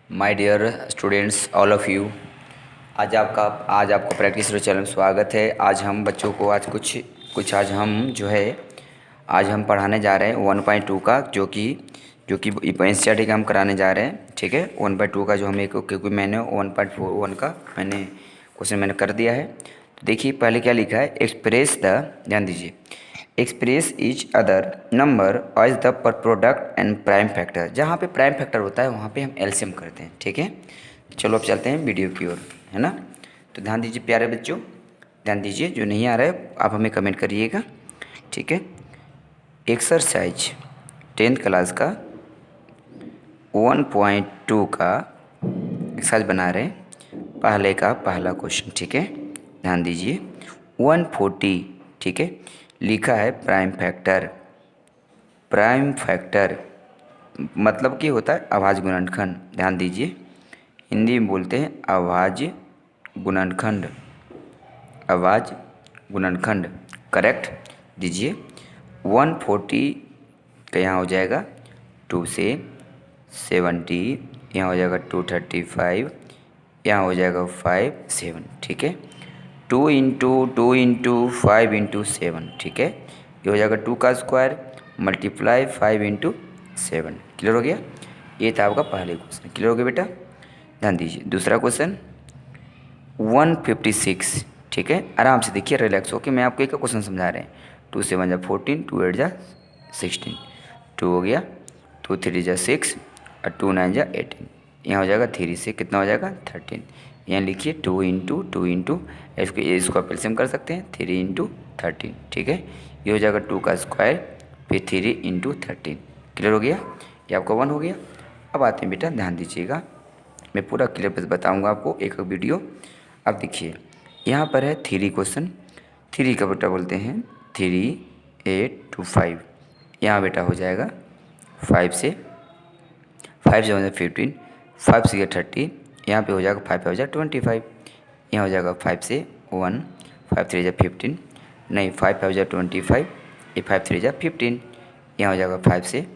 My dear students all of you. आज आपको practice रो channel में स्वागत है। आज हम बच्चों को आज कुछ आज हम जो है आज हम पढ़ाने जा रहे हैं 1.2 का जो कि एनसीईआरटी का हम कराने जा रहे हैं। ठीक है, 1.2 का जो हमें क्योंकि मैंने 1.41 का क्वेश्चन मैंने कर दिया है। तो देखिए पहले क्या लिखा है, एक्सप्रेस द, ध्यान दीजिए, express each other number as the per product and prime factor. जहाँ पे प्राइम फैक्टर होता है वहाँ पे हम एलसीएम करते हैं। ठीक है, चलो अब चलते हैं वीडियो की ओर, है ना। तो ध्यान दीजिए प्यारे बच्चों, ध्यान दीजिए, जो नहीं आ रहा है आप हमें कमेंट करिएगा। ठीक है, एक्सरसाइज 10th क्लास का 1.2 का एक्सरसाइज बना रहे हैं, पहले का पहला क्वेश्चन। ठीक है, ध्यान दीजिए 140। ठीक है, लिखा है प्राइम फैक्टर। प्राइम फैक्टर मतलब कि होता है अभाज्य गुणनखंड। ध्यान दीजिए, हिंदी में बोलते हैं अभाज्य गुणनखंड, अभाज्य गुणनखंड। करेक्ट दीजिए 140 का यहाँ हो जाएगा 2 से 70, यहाँ हो जाएगा 235, यहाँ हो जाएगा 5 7। ठीक है, 2 इंटू 5 इंटू ठीक है, ये हो जाएगा 2 का स्क्वायर मल्टीप्लाई 5 इंटू 7। क्लियर हो गया, ये था आपका पहले क्वेश्चन। क्लियर हो गया बेटा। ध्यान दीजिए दूसरा क्वेश्चन 156। ठीक है, आराम से देखिए, रिलैक्स होकर मैं आपको एक क्वेश्चन समझा रहे हैं। 2 7 जा 14, 2 8 जा 16, 2 हो गया, 2 3 जा 6 और 2 9 जा 18। यहाँ हो जाएगा 3 से कितना हो जाएगा 13। यहाँ लिखिए 2 इंटू इसको आप एलसीएम कर सकते हैं 3 इंटू 13। ठीक है, ये हो जाएगा 2 का स्क्वायर फिर 3 इंटू 13। क्लियर हो गया, ये आपका 1 हो गया। अब आते हैं बेटा, ध्यान दीजिएगा, मैं पूरा क्लियर बस बताऊंगा आपको एक वीडियो। अब देखिए यहाँ पर है 3 क्वेश्चन, 3 का बेटा बोलते हैं 3 8 2 5। यहाँ बेटा हो जाएगा 5 से हो जाएगा 15, 5 से 30, यहाँ पे हो जाएगा 5 पे हो जाएगा 25, यहाँ हो जाएगा 5 से 1, 5 3 जा 15, नहीं 5 पे हो जाएगा 25, ये 5 3 जा 15, यहाँ हो जाएगा 5 से,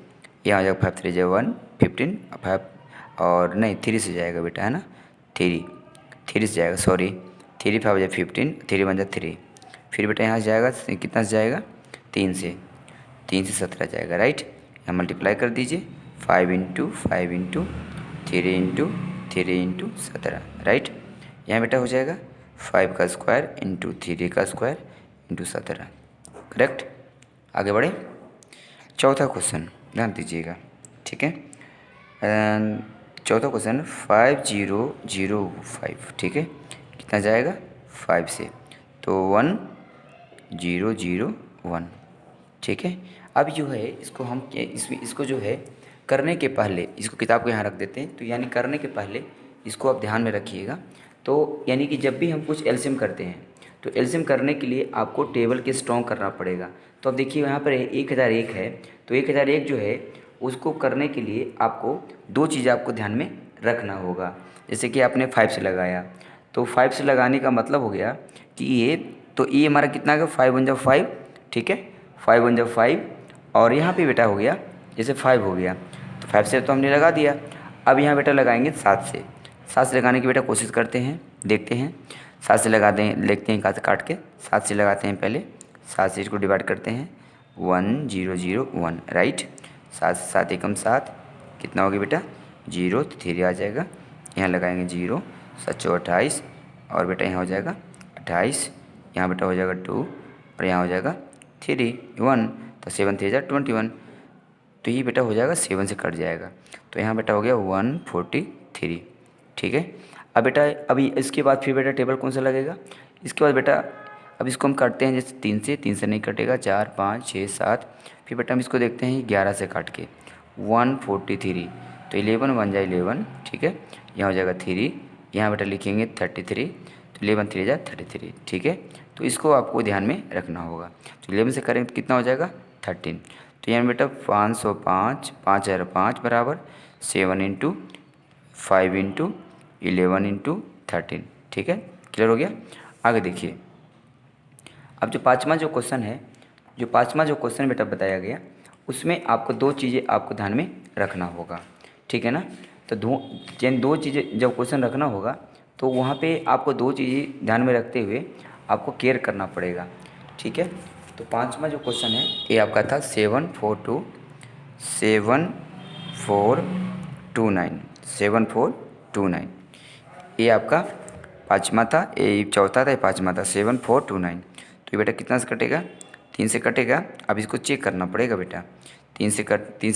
यहाँ हो जाएगा 5 3 जा 1 15, 5 और नहीं 3 से जाएगा बेटा, है ना, 3 से जाएगा, सॉरी 3 5 जा 15, 3 1 जा 3, फिर बेटा यहाँ से जाएगा कितना से जाएगा 3 से, 3 से 17 जाएगा। राइट, यहाँ मल्टीप्लाई कर दीजिए 5 इंटू 5 इंटू 3 इंटू 17। राइट, यहाँ बेटा हो जाएगा 5 का स्क्वायर इंटू 3 का स्क्वायर इंटू 17। करेक्ट, आगे बढ़े। चौथा क्वेश्चन ध्यान दीजिएगा। ठीक है, चौथा क्वेश्चन 5005। ठीक है, कितना जाएगा 5 से, तो 1 0 0 1। ठीक है, अब जो है इसको हम इसको जो है करने के पहले इसको किताब को यहाँ रख देते हैं। तो यानी करने के पहले इसको आप ध्यान में रखिएगा। तो यानी कि जब भी हम कुछ एलसीएम करते हैं तो एलसीएम करने के लिए आपको टेबल के स्ट्रॉन्ग करना पड़ेगा। तो अब देखिए यहाँ पर 1001 है, तो 1001 जो है उसको करने के लिए आपको 2 चीज़ें आपको ध्यान में रखना होगा। जैसे कि आपने 5 से लगाया, तो 5 से लगाने का मतलब हो गया कि ये हमारा कितना का 5 1 जा 5। ठीक है, 5 1 जा 5 और यहाँ पे बेटा हो गया जैसे 5 हो गया, तो 5 से तो हमने लगा दिया। अब यहाँ बेटा लगाएंगे 7 से, 7 से लगाने की बेटा कोशिश करते हैं, देखते हैं 7 से लगा दें, देखते हैं काट के 7 से लगाते हैं। पहले 7 से इसको डिवाइड करते हैं 1 0 0 1। राइट, 7 से 7 एकम 7, कितना हो गया बेटा 0, तो 3 आ जाएगा। यहाँ लगाएंगे 0 7 28 और बेटा यहाँ हो जाएगा 28, यहाँ बेटा हो जाएगा 2 और यहाँ हो जाएगा 3 1, तो 7 3 जा 21, तो ये बेटा हो जाएगा 7 से कट जाएगा, तो यहाँ बेटा हो गया 143। ठीक है, अब बेटा अभी इसके बाद फिर बेटा टेबल कौन सा लगेगा, इसके बाद बेटा अब इसको हम काटते हैं जैसे 3 से नहीं कटेगा, 4 5 6 7, फिर बेटा हम इसको देखते हैं 11 से काट के 143, तो 11 1 जा 11। ठीक है, यहाँ हो जाएगा 3, यहाँ बेटा लिखेंगे 33, तो 11 3 जा 33। ठीक है, तो इसको आपको ध्यान में रखना होगा। तो 11 से करेंगे तो कितना हो जाएगा 13, तो यहाँ बेटा 505 5 हज़ार 5 बराबर 7 इंटू 5 इंटू 11 इंटू 13। ठीक है, क्लियर हो गया। आगे देखिए, अब जो पाँचवा जो क्वेश्चन बेटा बताया गया उसमें आपको 2 चीज़ें आपको ध्यान में रखना होगा। ठीक है ना, तो दो चीज़ें जब क्वेश्चन रखना होगा तो वहाँ पे आपको दो चीज़ें ध्यान में रखते हुए आपको केयर करना पड़ेगा, ठीक है। तो पांचवा जो क्वेश्चन है ये आपका था 7429 ये आपका पाँचवा था, ये चौथा था, ये पाँचवा था 7429। तो ये बेटा कितना से कटेगा, 3 से कटेगा। अब इसको चेक करना पड़ेगा बेटा, 3 से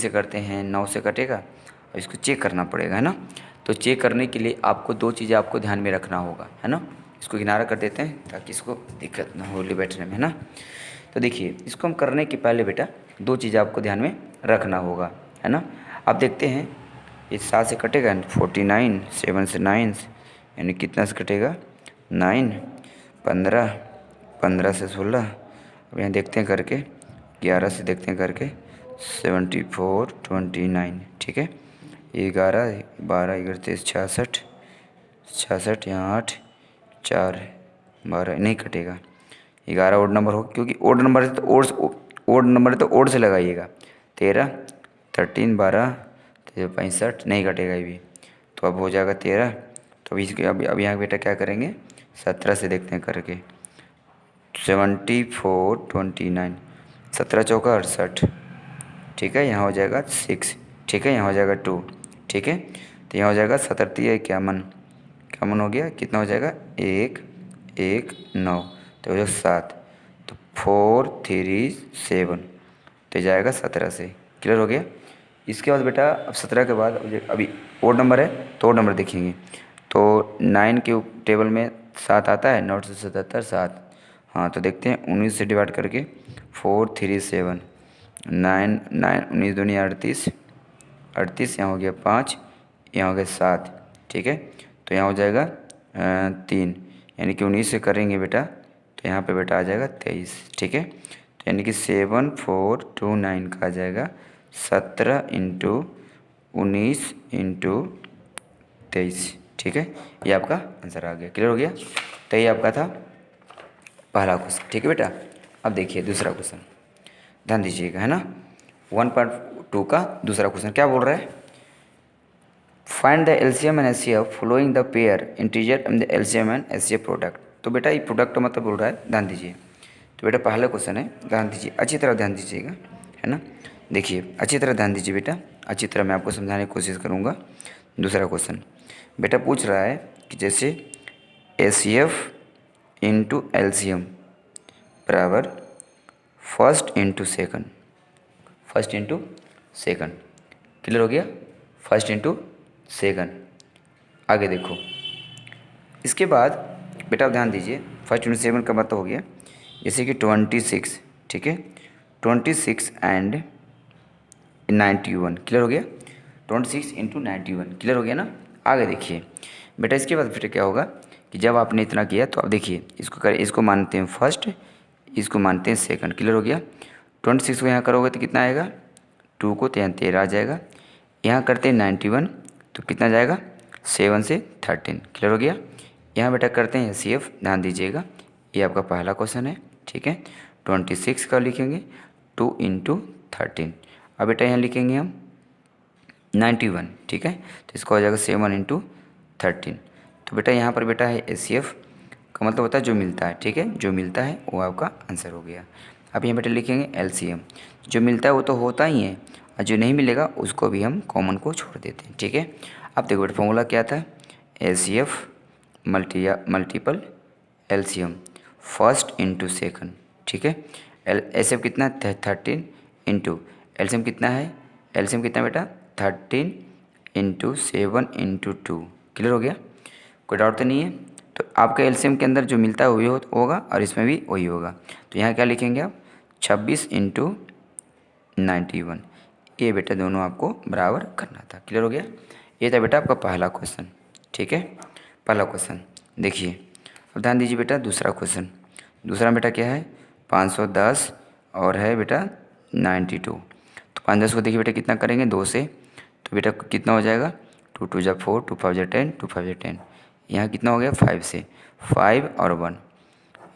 करते हैं 9 से कटेगा, अब इसको चेक करना पड़ेगा, है ना। तो चेक करने के लिए आपको दो चीज़ें आपको ध्यान में रखना होगा, है ना। इसको किनारा कर देते हैं ताकि इसको दिक्कत ना हो बैठने में, है ना। तो देखिए इसको हम करने के पहले बेटा दो चीज़ें आपको ध्यान में रखना होगा, है ना। आप देखते हैं ये 7 से कटेगा 49, 7 से 9 यानी कितना से कटेगा 9, 15, 15 से 16। अब यहाँ देखते हैं करके 11 से देखते हैं करके 74, 29, ठीक है। 11, 12, 31, 66, 66 यहाँ 8, 4, 12 नहीं कटेगा। 11 ओड नंबर हो, क्योंकि ओड नंबर है तो ओड नंबर है तो ओड से लगाइएगा। 13, 13, 12, 65 नहीं कटेगा ये भी, तो अब हो जाएगा 13। तो अभी इसके अब यहाँ बेटा क्या करेंगे 17 से देखते हैं करके 74, 29, 17 चौका 68, ठीक है। यहाँ हो जाएगा 6, ठीक है। यहाँ हो जाएगा 2, ठीक है। तो यहाँ हो जाएगा 17 इक्यावन हो गया, कितना हो जाएगा 1, 1, 9, तो हो जाएगा 7, तो 4, 3, 7, तो जाएगा 17 से। क्लियर हो गया। इसके बाद बेटा अब 17 के बाद अभी ओड नंबर है तो ओड नंबर देखेंगे। तो 9 के टेबल में 7 आता है, 9 से 77 7। हाँ तो देखते हैं 19 से डिवाइड करके 4, 3, 7, 9, 9, 19 दूनी 38, 38 यहाँ हो गया 5, यहाँ हो गया 7, ठीक है। तो यहाँ हो जाएगा 3, यानी कि 19 से करेंगे बेटा तो यहाँ पे बेटा आ जाएगा 23, ठीक है। तो यानी कि 7429 का आ जाएगा 17 इंटू 19 इंटू 23, ठीक है। ये आपका आंसर आ गया। क्लियर हो गया। तो ये आपका था पहला क्वेश्चन, ठीक है बेटा। अब देखिए दूसरा क्वेश्चन, ध्यान दीजिएगा, है ना। 1.2 का दूसरा क्वेश्चन क्या बोल रहा है, find the LCM and HCF following the pair integer and the LCM and HCF product. तो बेटा ये प्रोडक्ट का मतलब बोल रहा है, ध्यान दीजिए। तो बेटा पहला क्वेश्चन है, ध्यान दीजिए, अच्छी तरह ध्यान दीजिएगा, है ना। देखिए अच्छी तरह ध्यान दीजिए बेटा, अच्छी तरह मैं आपको समझाने की कोशिश करूँगा। दूसरा क्वेश्चन बेटा पूछ रहा है कि जैसे एचसीएफ इंटू एलसीएम बराबर first into second, first into second. Clear हो गया, फर्स्ट इंटू सेकंड। आगे देखो, इसके बाद बेटा आप ध्यान दीजिए, फर्स्ट इंटू सेकंड का मतलब हो गया जैसे कि 26, ठीक है, 26 एंड 91। क्लियर हो गया, 26 इंटू 91। क्लियर हो गया ना। आगे देखिए बेटा, इसके बाद फिर क्या होगा कि जब आपने इतना किया तो अब देखिए इसको मानते हैं फर्स्ट, इसको मानते हैं सेकंड। क्लियर हो गया। 26 को यहाँ करोगे तो कितना आएगा, 2 को तो यहाँ 13 आ जाएगा। यहाँ करते हैं 91 तो कितना जाएगा 7 से 13। क्लियर हो गया। यहाँ बेटा करते हैं एचसीएफ, ध्यान दीजिएगा, ये आपका पहला क्वेश्चन है, ठीक है। 26 का लिखेंगे 2 इंटू 13। अब बेटा यहाँ लिखेंगे हम 91, ठीक है। तो इसका हो जाएगा 7 इंटू 13। तो बेटा यहाँ पर बेटा है एचसीएफ का मतलब होता है जो मिलता है, ठीक है, जो मिलता है वो आपका आंसर हो गया। अब यहाँ बेटा लिखेंगे एलसीएम, जो मिलता है वो तो होता ही है और जो नहीं मिलेगा उसको भी हम कॉमन को छोड़ देते हैं, ठीक है। अब देखो बेटा फॉर्मूला क्या था, HCF multiple LCM first into second, ठीक है। एचसीएफ कितना 13 इंटू एलसीएम कितना है, एलसीएम कितना बेटा 13 इंटू 7 इंटू 2। क्लियर हो गया, कोई डाउट तो नहीं है। तो आपका एलसीएम के अंदर जो मिलता है वही होगा और इसमें भी वही होगा। तो यहाँ क्या लिखेंगे आप 26 इंटू 91। ये बेटा दोनों आपको बराबर करना था। क्लियर हो गया। ये था बेटा आपका पहला क्वेश्चन, ठीक है, पहला क्वेश्चन। देखिए अब ध्यान दीजिए बेटा दूसरा क्वेश्चन। दूसरा बेटा क्या है 510 और है बेटा 92। तो 510 को देखिए बेटा कितना करेंगे 2 से, तो बेटा कितना हो जाएगा 2 2 जा 4, 2 5 जा 10, 2 5 जा 10। यहाँ कितना हो गया 5 से, 5 और 1,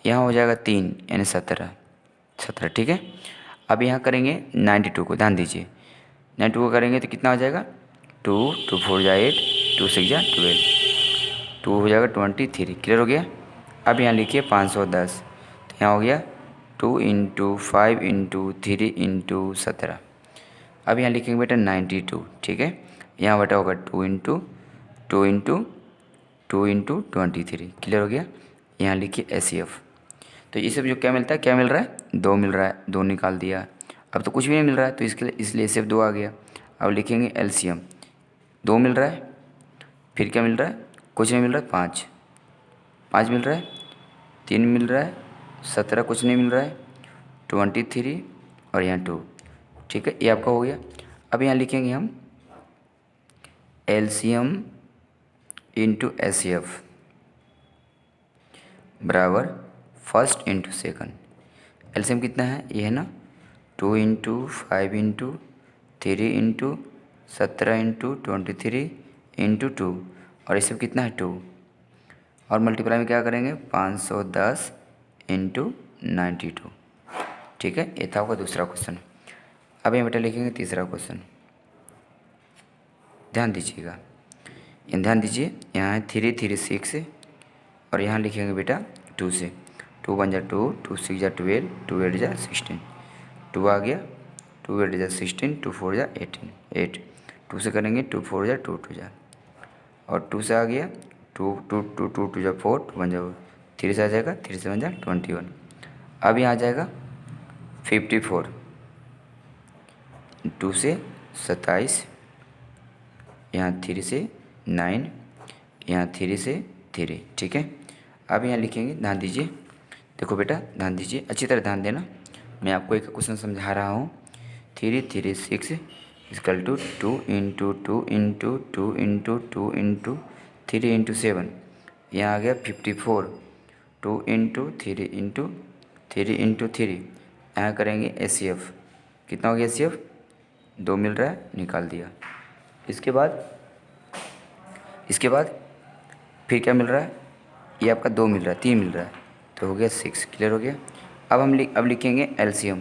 यहाँ हो जाएगा 3 यानी 17, ठीक है। अब यहाँ करेंगे 92 को, ध्यान दीजिए 92 को करेंगे तो कितना हो जाएगा 2 2 4 जा 8, 2 6 जा 12, 2 हो जाएगा 23। क्लियर हो गया। अब यहाँ लिखिए 510, तो यहाँ हो गया 2 इंटू 5 इंटू 3 इंटू 17। अब यहाँ लिखेंगे बेटा 92, ठीक है। यहाँ बेटा होगा 2 इंटू 2 इंटू 2 इंटू 23। क्लियर हो गया। यहाँ लिखिए SCF। तो ये सब जो क्या मिलता है, क्या मिल रहा है, 2 मिल रहा है, 2 निकाल दिया। अब तो कुछ भी नहीं मिल रहा है, तो इसके लिए इसलिए सिर्फ 2 आ गया। अब लिखेंगे LCM, 2 मिल रहा है, फिर क्या मिल रहा है, कुछ नहीं मिल रहा है, 5 5 मिल रहा है, 3 मिल रहा है, 17 कुछ नहीं मिल रहा है, 23 और यहाँ 2, ठीक है। ये आपका हो गया। अब यहाँ लिखेंगे हम LCM इंटू SCF बराबर फर्स्ट इंटू सेकंड। LCM कितना है, ये है ना, 2 into 5 into 3 into 17 into 23 into 2, और ये सब कितना है 2, और मल्टीप्लाई में क्या करेंगे 510 इंटू 92, ठीक है। ये था आपका दूसरा क्वेश्चन। अब यहाँ बेटा लिखेंगे तीसरा क्वेश्चन। ध्यान दीजिएगा, ध्यान दीजिए, यहाँ है 3 3 6, और यहाँ लिखेंगे बेटा 2 से, 2 1 जा 2, 2 6 जा 12, 2 8 जा 16, 2 आ गया, 2 8 जा 16, 2 4 जा 18, 8, 2 से करेंगे 2 4 जा 2 2 जा, और 2 से आ गया 2 2 2 2 2 जा 4, 2 1 जा 3 से आ जाएगा, 3 से 1 जा 21। अब यहाँ आ जाएगा 54, 2 से 27, यहाँ 3 से 9, यहाँ 3 से 3, ठीक है। अब यहाँ लिखेंगे, ध्यान दीजिए, देखो बेटा ध्यान दीजिए, अच्छी तरह ध्यान देना, मैं आपको एक क्वेश्चन समझा रहा हूँ। 3 3 6 equal to 2 into 2 into 2 into 2 into 3 into 7, यहाँ आ गया 54, 2 इंटू 3 इंटू 3 इंटू 3, यहाँ करेंगे SCF, कितना हो गया SCF, 2 मिल रहा है, निकाल दिया। इसके बाद फिर क्या मिल रहा है, ये आपका 2 मिल रहा है, 3 मिल रहा है, तो हो गया 6। क्लियर हो गया। अब लिखेंगे LCM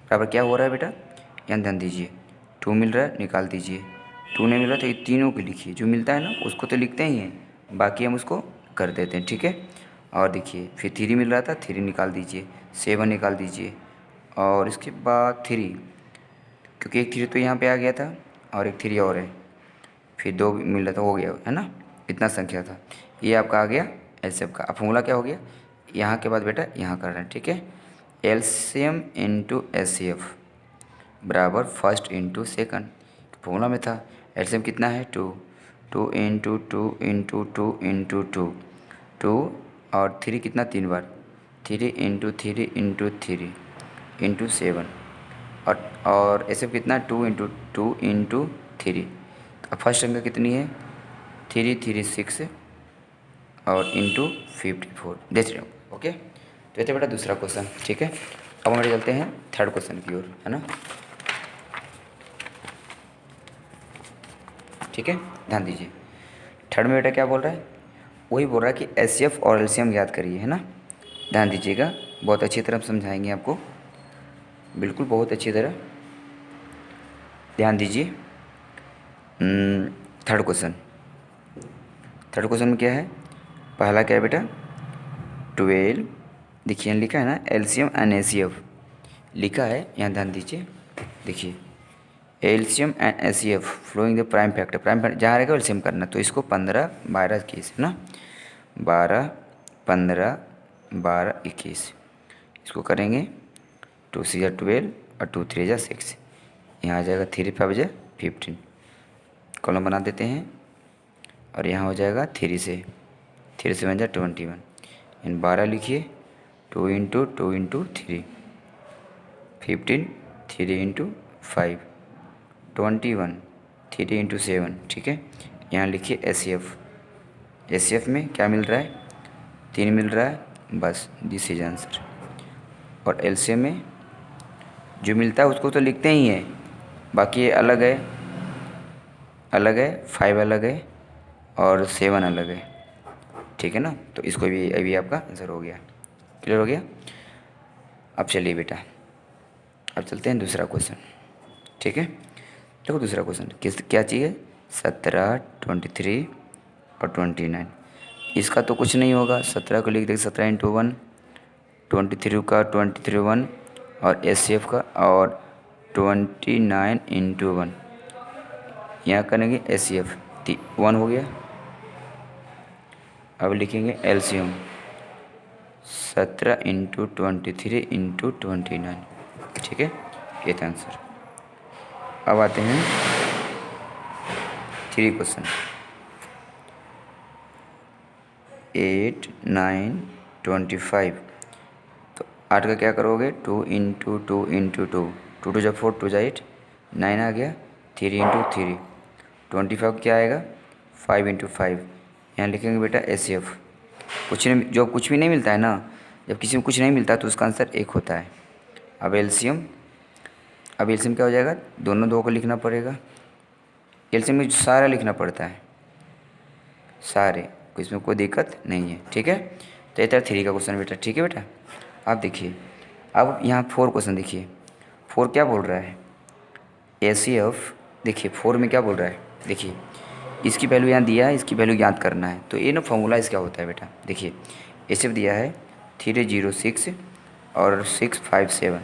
बराबर क्या हो रहा है बेटा, यहाँ ध्यान दीजिए, 2 मिल रहा है, निकाल दीजिए, 2 नहीं मिल रहा तो ये तीनों को लिखिए, जो मिलता है ना उसको तो लिखते ही हैं, बाकी हम उसको कर देते हैं, ठीक है। और देखिए फिर 3 मिल रहा था, 3 निकाल दीजिए, 7 निकाल दीजिए, और इसके बाद 3, क्योंकि एक 3 तो यहाँ पे आ गया था और एक 3 और है, फिर 2 मिल रहा था, हो गया है ना, इतना संख्या था। ये आपका आ गया LCM का। अब फॉर्मूला क्या हो गया, यहाँ के बाद बेटा यहाँ कर रहे हैं, ठीक है। LCM इंटू SCF बराबर फर्स्ट इंटू सेकंड, फॉर्मूला में था। LCM कितना है 2, 2 इंटू 2 इंटू 2 इंटू 2, 2 और 3 कितना 3 बार, 3 इंटू 3 इंटू 3 इंटू 7, और SCF कितना 2 इंटू 2 इंटू 3। अब फर्स्ट संख्या कितनी है 3 3 6 और इंटू 54, देख रहे हो, ओके। तो ये था बेटा दूसरा क्वेश्चन, ठीक है। अब हम चलते हैं थर्ड क्वेश्चन की ओर, है ना, ठीक है। ध्यान दीजिए, थर्ड में बेटा क्या बोल रहा है, वही बोल रहा है कि SCF और LCM याद करिए, है ना। ध्यान दीजिएगा, बहुत अच्छी तरह समझाएंगे आपको, बिल्कुल बहुत अच्छी तरह ध्यान दीजिए। थर्ड क्वेश्चन में क्या है, पहला क्या है बेटा 12, देखिए लिखा है ना LCM एंड SCF लिखा है, यहाँ ध्यान दीजिए, देखिए LCM and SCF following the prime factor जहाँ रहेगा LCM करना, तो इसको 15 12 21 है ना, 12 15 12 21, इसको करेंगे 2 6 जा 12 और 2 3 जा 6, यहाँ आ जाएगा 3 5 जा 15, कॉलम बना देते हैं, और यहाँ हो जाएगा 3 से 1 जा 21, इन 12 लिखिए, 2 इंटू 2 इंटू 3 15, 3 इंटू 5 21, 3 इंटू 7, ठीक है। यहाँ लिखिए SCF में क्या मिल रहा है 3 मिल रहा है, बस दिस इज आंसर। और LCM में जो मिलता है उसको तो लिखते ही हैं, बाकी ये अलग है 5 अलग है और 7 अलग है, ठीक है ना। तो इसको भी अभी आपका आंसर हो गया, क्लियर हो गया। अब चलिए बेटा, अब चलते हैं दूसरा क्वेश्चन, ठीक है। देखो दूसरा क्वेश्चन क्या चीज़ है, 17, 23 और 29। इसका तो कुछ नहीं होगा, 17 को लिख देंगे 17 इंटू 1, 23 का 23 1 और HCF का, और 29 इंटू 1 यहाँ करेंगे HCF 1 हो गया। अब लिखेंगे LCM 17 इंटू 23 इंटू 29। ठीक है, ये था आंसर। अब आते हैं 3 क्वेश्चन। 8, 9, 25। तो 8 का क्या करोगे, 2 इंटू 2 इंटू 2, 2 टू जा 4, 2 जा 8, 9 आ गया, 3 इंटू 3। 25 क्या आएगा, 5 इंटू 5। यहाँ लिखेंगे बेटा HCF। कुछ नहीं, जो कुछ भी नहीं मिलता है ना, जब किसी में कुछ नहीं मिलता तो उसका आंसर 1 होता है। अब LCM क्या हो जाएगा, दोनों 2 को लिखना पड़ेगा। LCM में सारा लिखना पड़ता है, सारे, इसमें कोई दिक्कत नहीं है। ठीक है, तो ये था 3 का क्वेश्चन बेटा। ठीक है बेटा, आप देखिए अब यहाँ 4 क्वेश्चन देखिए। 4 क्या बोल रहा है, HCF। देखिए 4 में क्या बोल रहा है, देखिए इसकी वैल्यू यहाँ दिया है, इसकी वैल्यू ज्ञात करना है। तो ये ना फॉर्मूला इसका होता है बेटा। देखिए HCF दिया है 306 और 657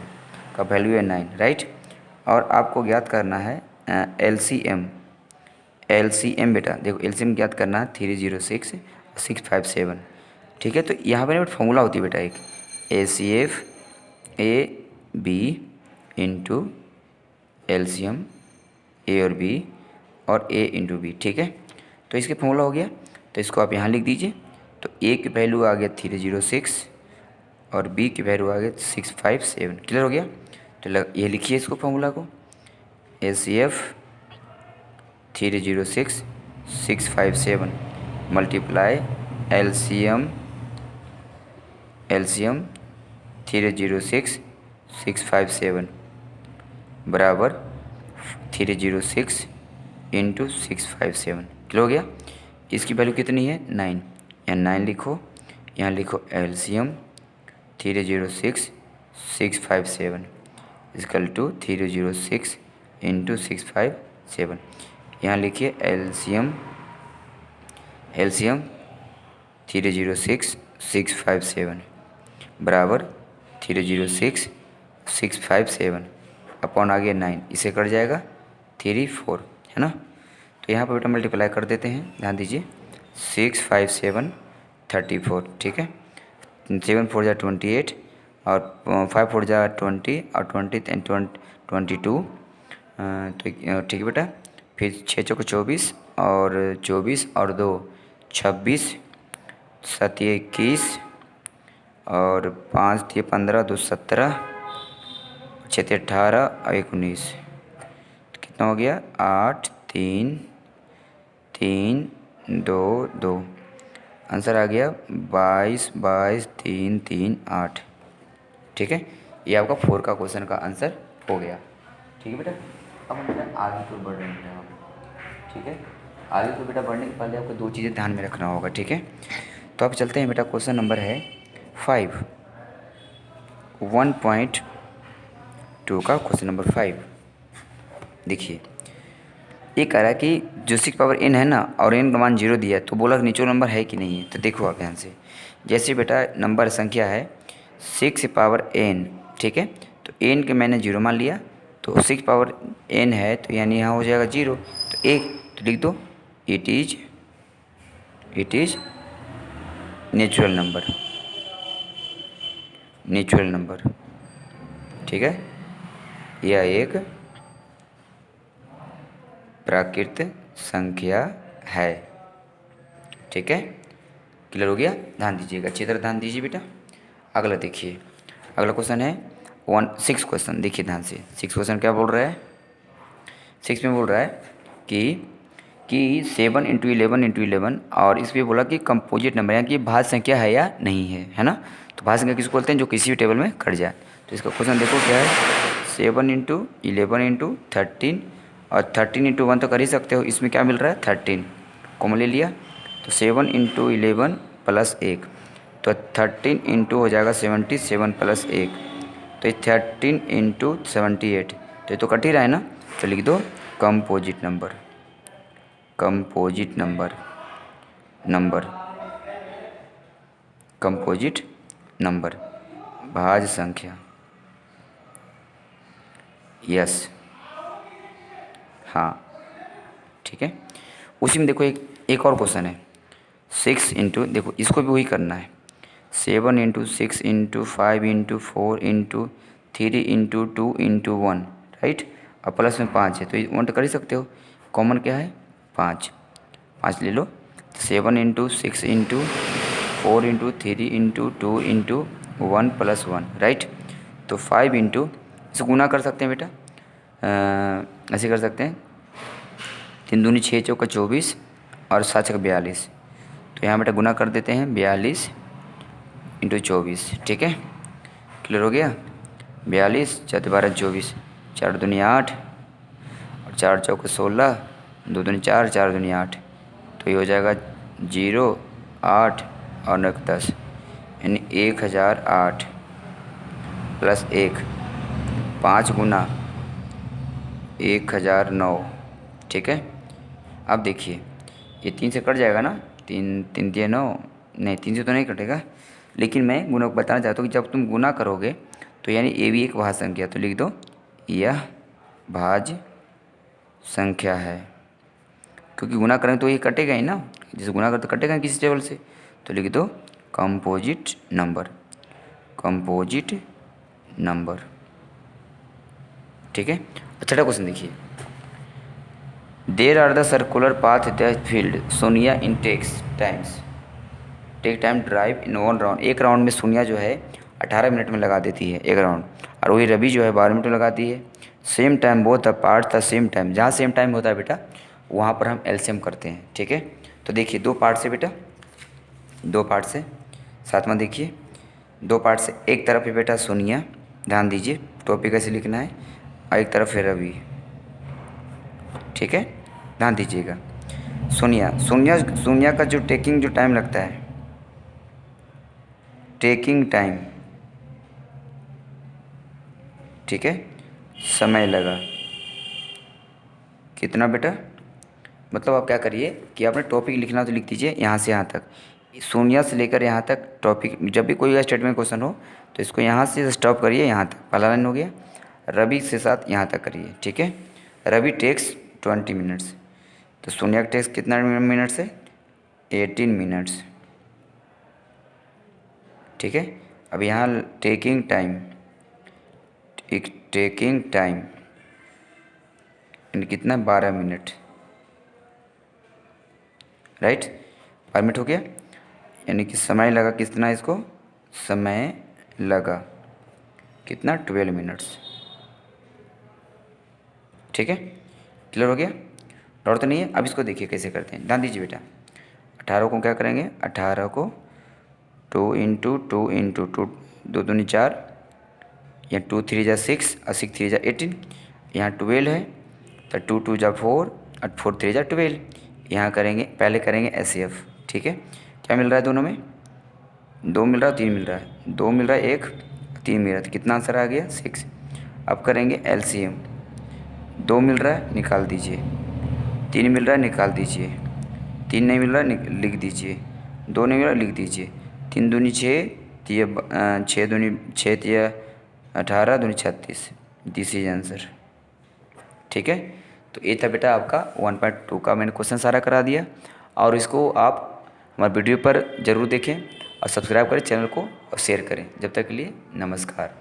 का वैल्यू है 9, राइट। और आपको ज्ञात करना है LCM बेटा। देखो LCM ज्ञात करना है 306 657। ठीक है, तो यहाँ पर फॉर्मूला होती है बेटा एक, HCF AB into LCM A और B और A इंटू B। ठीक है, तो इसके फॉर्मूला हो गया, तो इसको आप यहाँ लिख दीजिए। तो A की वैल्यू आ गया 306 और B की वैल्यू आ गया 657। क्लियर हो गया। तो ये लिखिए इसको फॉर्मूला को, HCF 306 657 मल्टीप्लाई LCM 306 657 बराबर 306 इंटू 657। क्लियर हो गया। इसकी वैल्यू कितनी है, 9। यहाँ 9 लिखो, यहाँ लिखो LCM 306 657 इजकल टू 306 इंटू 657। यहाँ लिखिए LCM 306 657 बराबर 306 657 अपॉन आ गया 9, इसे कट जाएगा 3 4, है ना। तो यहाँ पर बेटा मल्टीप्लाई कर देते हैं, ध्यान दीजिए। 657 34। ठीक है, 7 4 जा 28 और 5 4 जा 20 और 20 एंड 22। तो ठीक है बेटा, फिर 6 चौको 24 और 24 और 2 26, 7 21 और 5 3 15, 2 17, 6 18 और 19। तो कितना हो गया, 8 3 3 2 2। आंसर आ गया 22 22 3 3 8। ठीक है, ये आपका 4 का क्वेश्चन का आंसर हो गया। ठीक है बेटा, अब हम बेटा आगे तो बढ़ रहे हैं हम। ठीक है, आगे तो बेटा बढ़ने के पहले आपको 2 चीज़ें ध्यान में रखना होगा। ठीक है, तो अब चलते हैं बेटा, क्वेश्चन नंबर है 5, 1.2 का क्वेश्चन नंबर 5। देखिए ये कह रहा है कि जो 6 पावर n है ना, और n का मान 0 दिया है, तो बोला नेचुरल नंबर है कि नहीं है। तो देखो आप ध्यान से, जैसे बेटा नंबर संख्या है 6 पावर n, ठीक है, तो n के मैंने 0 मान लिया, तो 6 पावर n है, तो यानी यहाँ हो जाएगा 0, तो 1, तो लिख दो इट इज नेचुरल नंबर। ठीक है, यह एक प्राकृत संख्या है। ठीक है, क्लियर हो गया। ध्यान दीजिएगा, अच्छी तरह ध्यान दीजिए बेटा। अगला देखिए, अगला क्वेश्चन है 6 क्वेश्चन। देखिए ध्यान से, 6 क्वेश्चन क्या बोल रहा है, 6 में बोल रहा है कि 7 इंटू 11 और इस पर बोला कि कंपोजिट नंबर, यानी कि भाज्य संख्या है या नहीं है, है ना। तो भाज्य संख्या किसको बोलते हैं, जो किसी भी टेबल में कट जाए। तो इसका क्वेश्चन देखो क्या है, 7 इंटू 11 इंटू 13 और 13 इंटू 1 तो कर ही सकते हो। इसमें क्या मिल रहा है, 13 कॉमन ले लिया, तो 7 इंटू 11 प्लस 1, तो 13 इंटू हो जाएगा 77 प्लस 1, तो 13 इंटू 78, तो ये तो कट ही रहा है ना। तो लिख दो कंपोजिट नंबर। कंपोजिट नंबर भाज्य संख्या। यस, हाँ, ठीक है। उसी में देखो एक और क्वेश्चन है, 6 इंटू, देखो इसको भी वही करना है, 7 into 6 into 5 into 4 into 3 into 2 into 1, right. अब प्लस में 5 है तो ये 1 तो कर ही सकते हो, कॉमन क्या है 5 ले लो। 7 into 6 into 4 into 3 into 2 into 1 plus 1, right. तो 5 इंटू, इसको गुना कर सकते हैं बेटा, ऐसे कर सकते हैं, 3 दूनी 6 चौका 24 और 7 चौका 42। तो यहाँ बेटा गुना कर देते हैं 42 इंटू 24, ठीक है, क्लियर हो गया। 42 4 12 24, 4 दूनी 8 और 4 चौका 16, 2 दूनी 4, 4 दूनी 8, तो ये हो जाएगा 0 8 और 9 10, यानी 1008 प्लस 1, 5 गुना 1009, ठीक है। अब देखिए ये 3 से कट जाएगा ना, 3 3 दिए 9, नहीं 3 से तो नहीं कटेगा, लेकिन मैं गुना बताना चाहता हूँ कि जब तुम गुना करोगे तो यानी ये भी एक भाज्य संख्या, तो लिख दो यह भाज्य संख्या है, क्योंकि गुना करें तो ये कटेगा ही ना, जैसे गुना करें तो कटेगा किसी टेबल से, तो लिख दो कंपोजिट नंबर, ठीक है। छठा क्वेश्चन देखिए, there are the circular path the field Sonia in take time drive in 1 round. एक राउंड में सोनिया जो है 18 मिनट में लगा देती है एक राउंड, और वही रवि जो है 12 मिनट में लगाती है। Same time both the part the same time, जहाँ सेम टाइम होता है बेटा वहाँ पर हम एलसीएम करते हैं, ठीक है। तो देखिए 2 पार्ट से बेटा, 2 पार्ट से साथ में देखिए, 2 पार्ट से एक तरफ है बेटा सोनिया, ध्यान दीजिए टॉपिक कैसे लिखना है, और एक तरफ है रवि, ठीक है, ध्यान दीजिएगा। सोनिया का जो टेकिंग जो टाइम लगता है, टेकिंग टाइम, ठीक है, समय लगा कितना बेटा, मतलब आप क्या करिए कि आपने टॉपिक लिखना तो लिख दीजिए यहाँ से यहाँ तक, सोनिया से लेकर यहाँ तक टॉपिक, जब भी कोई स्टेटमेंट क्वेश्चन हो तो इसको यहाँ से स्टॉप करिए, यहाँ तक पहला लाइन हो गया, रवि से साथ यहाँ तक करिए, ठीक है। रवि टेक्स 20 मिनट्स, तो सोनिया का टेक्स कितना मिनट्स है 18 मिनट्स, ठीक है। अब यहाँ टेकिंग टाइम कितना 12 मिनट, राइट, 12 मिनट हो गया, यानी कि समय लगा कितना, इसको समय लगा कितना 12 मिनट्स, ठीक है, क्लियर हो गया, डर तो नहीं है। अब इसको देखिए कैसे करते हैं, ध्यान दीजिए बेटा। 18 को क्या करेंगे, 18 को 2 इंटू 2 इंटू 2, 2 दूनी 4, यहाँ 2 3 जा 6 और 6 3 जा 18, यहाँ 12 है तो 2 2 जा 4 और 4 3 जा 12, यहाँ करेंगे पहले करेंगे SCF, ठीक है। क्या मिल रहा है दोनों में, 2 मिल रहा है 3 मिल रहा है, 2 मिल रहा है 1 3 मिल रहा है, तो कितना आंसर आ गया 6। अब करेंगे LCM, 2 मिल रहा है निकाल दीजिए, 3 मिल रहा है निकाल दीजिए, 3 नहीं मिल रहा है लिख दीजिए, 2 नहीं मिल रहा लिख दीजिए, 3 दूनी 6 6 दूनी 6 तिया 18 दूनी 36, दिस इज आंसर, ठीक है। तो ये था बेटा आपका 1.2 का मैंने क्वेश्चन सारा करा दिया, और इसको आप हमारे वीडियो पर ज़रूर देखें और सब्सक्राइब करें चैनल को और शेयर करें। जब तक के लिए नमस्कार।